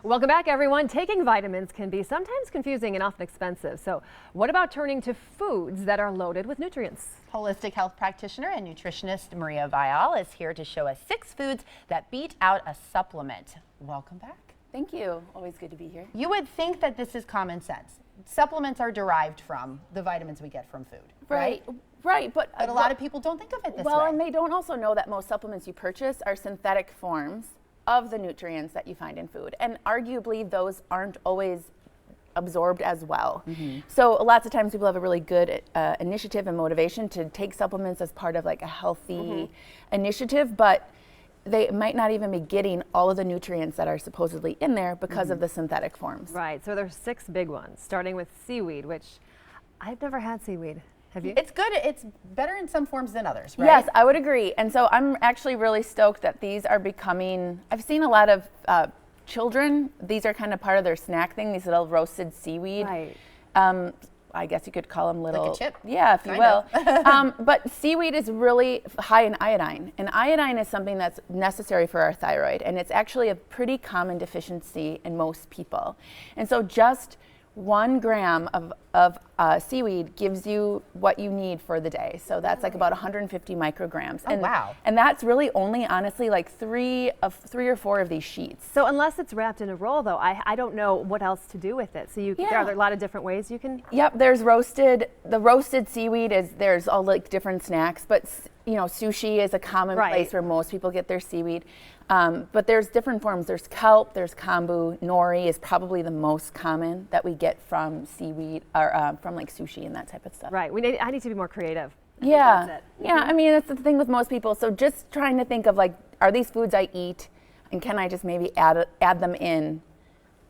Welcome back, everyone. Taking vitamins can be sometimes confusing and often expensive. So what about turning to foods that are loaded with nutrients? Holistic health practitioner and nutritionist Viall is here to show us 6 foods that beat out a supplement. Welcome back. Thank you. Always good to be here. You would think that this is common sense. Supplements are derived from the vitamins we get from food, right? Right, but a lot of people don't think of it this way. Well, and they don't also know that most supplements you purchase are synthetic forms of the nutrients that you find in food. And arguably, those aren't always absorbed as well. So lots of times people have a really good initiative and motivation to take supplements as part of like a healthy initiative, but they might not even be getting all of the nutrients that are supposedly in there because of the synthetic forms. Right, so there's 6 big ones, starting with seaweed, which I've never had seaweed. Have you? It's good. It's better in some forms than others, right? Yes, I would agree. And so I'm actually really stoked that these are becoming, I've seen a lot of children, these are kind of part of their snack thing, these little roasted seaweed. Right. I guess you could call them little, like a chip? Yeah, if you will. But seaweed is really high in iodine, and iodine is something that's necessary for our thyroid, and it's actually a pretty common deficiency in most people. And so just 1 gram of seaweed gives you what you need for the day. So that's like about 150 micrograms. Oh, wow. And that's really only, honestly, like 3 or 4 of these sheets. So unless it's wrapped in a roll, though, I don't know what else to do with it. So there are a lot of different ways you can. Yep, there's the roasted seaweed there's all like different snacks, but you know, sushi is a common place where most people get their seaweed. But there's different forms. There's kelp, there's kombu, nori is probably the most common that we get from seaweed or from like sushi and that type of stuff. Right. I need to be more creative. Yeah. Yeah. I mean, that's the thing with most people. So just trying to think of like, are these foods I eat, and can I just maybe add them in?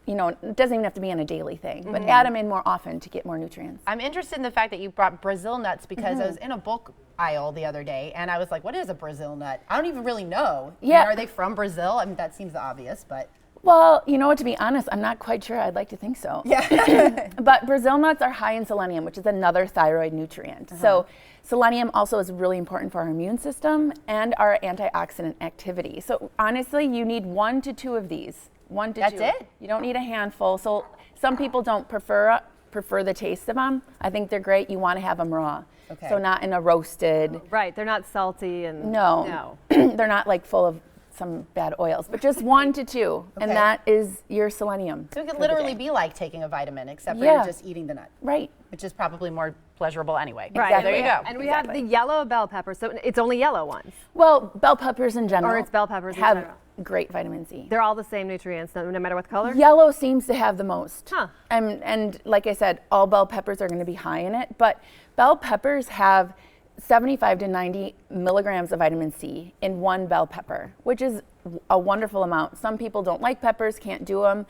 You know, it doesn't even have to be on a daily thing, but add them in more often to get more nutrients. I'm interested in the fact that you brought Brazil nuts because I was in a bulk aisle the other day and I was like, what is a Brazil nut? I don't even really know. Yeah. Are they from Brazil? I mean, that seems obvious, but. Well, you know what, to be honest, I'm not quite sure. I'd like to think so. Yeah. But Brazil nuts are high in selenium, which is another thyroid nutrient. So selenium also is really important for our immune system and our antioxidant activity. So honestly, you need 1 to 2 of these. 1 to 2. That's it? You don't need a handful. So some people don't prefer the taste of them. I think they're great. You want to have them raw. Okay. So not in a roasted. Right, they're not salty and. No. They're not like full of some bad oils, but just 1 to 2, and that is your selenium. So it could literally be like taking a vitamin, except for you're just eating the nut. Right. Which is probably more pleasurable anyway. Right. Exactly. There you go. And we have the yellow bell peppers, so it's only yellow ones. Well, bell peppers in general. Or it's bell peppers in have general. great vitamin C. They're all the same nutrients, no matter what color? Yellow seems to have the most. Huh. And like I said, all bell peppers are going to be high in it, but bell peppers have 75 to 90 milligrams of vitamin C in 1 bell pepper, which is a wonderful amount. Some people don't like peppers, can't do them.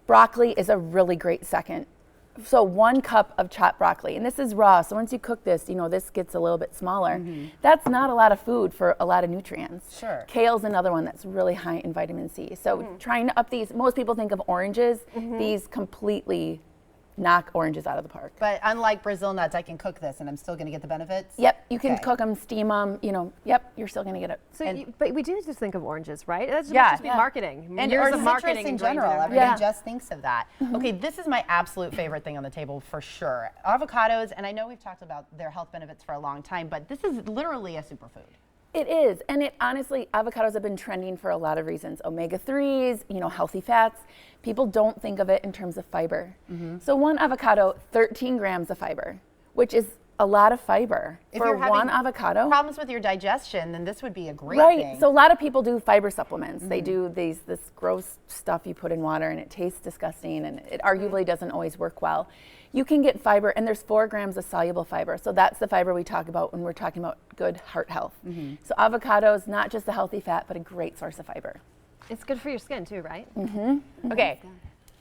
Broccoli is a really great second. So 1 cup of chopped broccoli, and this is raw, so once you cook this, you know, this gets a little bit smaller. That's not a lot of food for a lot of nutrients. Sure. Kale's another one that's really high in vitamin C. So trying to up these, most people think of oranges, these completely knock oranges out of the park. But unlike Brazil nuts, I can cook this and I'm still going to get the benefits? Yep, you can cook them, steam them, you know, you're still going to get it. So but we do just think of oranges, right? That's just be marketing. And years or of citrus marketing in ingrained general. in Everybody Yeah. just thinks of that. Okay, this is my absolute favorite thing on the table for sure. Avocados, and I know we've talked about their health benefits for a long time, but this is literally a superfood. It is, and it honestly, avocados have been trending for a lot of reasons. Omega-3s, you know, healthy fats. People don't think of it in terms of fiber. So 1 avocado, 13 grams of fiber, which is a lot of fiber for 1 avocado. Problems with your digestion, then this would be a great Right, thing. so a lot of people do fiber supplements. They do this gross stuff you put in water and it tastes disgusting and it arguably doesn't always work well. You can get fiber, and there's 4 grams of soluble fiber. So that's the fiber we talk about when we're talking about good heart health. So avocados, not just a healthy fat, but a great source of fiber. It's good for your skin too, right? Okay,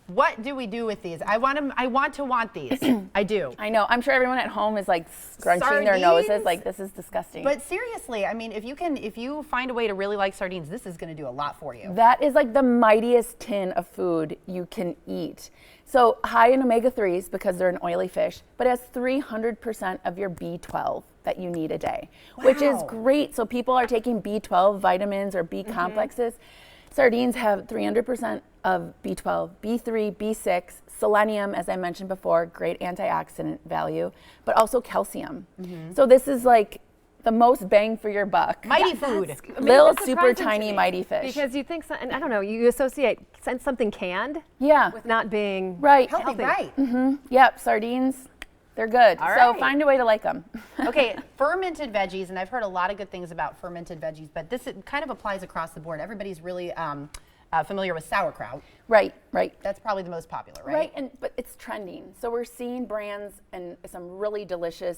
what do we do with these? I want to want these. I do. I know. I'm sure everyone at home is like scrunching their Sardines? noses like this is disgusting. But seriously, I mean, if you find a way to really like sardines, this is going to do a lot for you. That is like the mightiest tin of food you can eat. So high in omega-3s because they're an oily fish, but it has 300% of your B12 that you need a day, which is great. So people are taking B12 vitamins or B complexes. Sardines have 300% of B12, B3, B6, selenium, as I mentioned before, great antioxidant value, but also calcium. So this is like the most bang for your buck. Mighty food. Little That's super surprising to tiny me, mighty fish. Because you think, and I don't know, you associate something canned Yeah, with not being right. Healthy, right? Yep, sardines, they're good. All So right. find a way to like them. Okay, fermented veggies, and I've heard a lot of good things about fermented veggies, but this kind of applies across the board. Everybody's really familiar with sauerkraut. Right, right. That's probably the most popular, right? Right, but it's trending. So we're seeing brands and some really delicious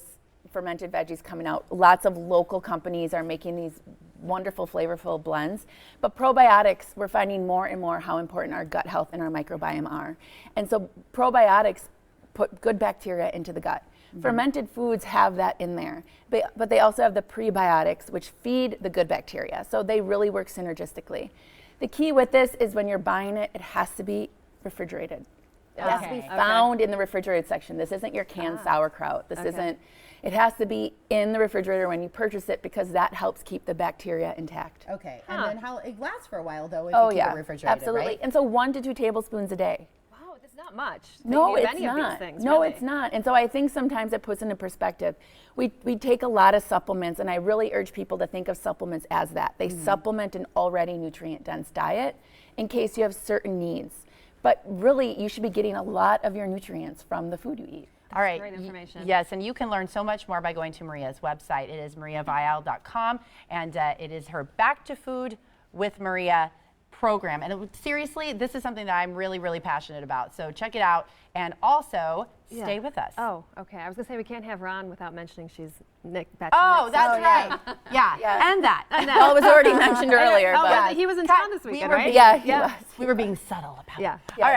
fermented veggies coming out. Lots of local companies are making these wonderful, flavorful blends. But probiotics, we're finding more and more how important our gut health and our microbiome are. And so probiotics put good bacteria into the gut. Fermented foods have that in there, but they also have the prebiotics, which feed the good bacteria. So they really work synergistically. The key with this is when you're buying it, it has to be refrigerated. It has to be found in the refrigerated section. This isn't your canned sauerkraut. This isn't, it has to be in the refrigerator when you purchase it because that helps keep the bacteria intact. Okay, and then how it lasts for a while though if Oh you keep yeah, it refrigerated, absolutely. right? And so 1 to 2 tablespoons a day. Wow, that's not much. No, Thinking of it's any of these not. things, No, really. it's not. And so I think sometimes it puts into perspective. We take a lot of supplements, and I really urge people to think of supplements as that. They supplement an already nutrient-dense diet in case you have certain needs. But really, you should be getting a lot of your nutrients from the food you eat. All right. Great information. Yes, and you can learn so much more by going to Maria's website. It is mariaviall.com, and it is her Back to Food with Maria program. And seriously, this is something that I'm really, really passionate about. So check it out, and also stay with us. Oh, okay. I was going to say we can't have Ron without mentioning she's Nick. Oh, that's yeah. right. Yeah, Yeah. and that. Well, it was already mentioned earlier, Oh, but he was in town this we weekend, were right? being- yeah, he was. We were being subtle about it. Yeah. All right.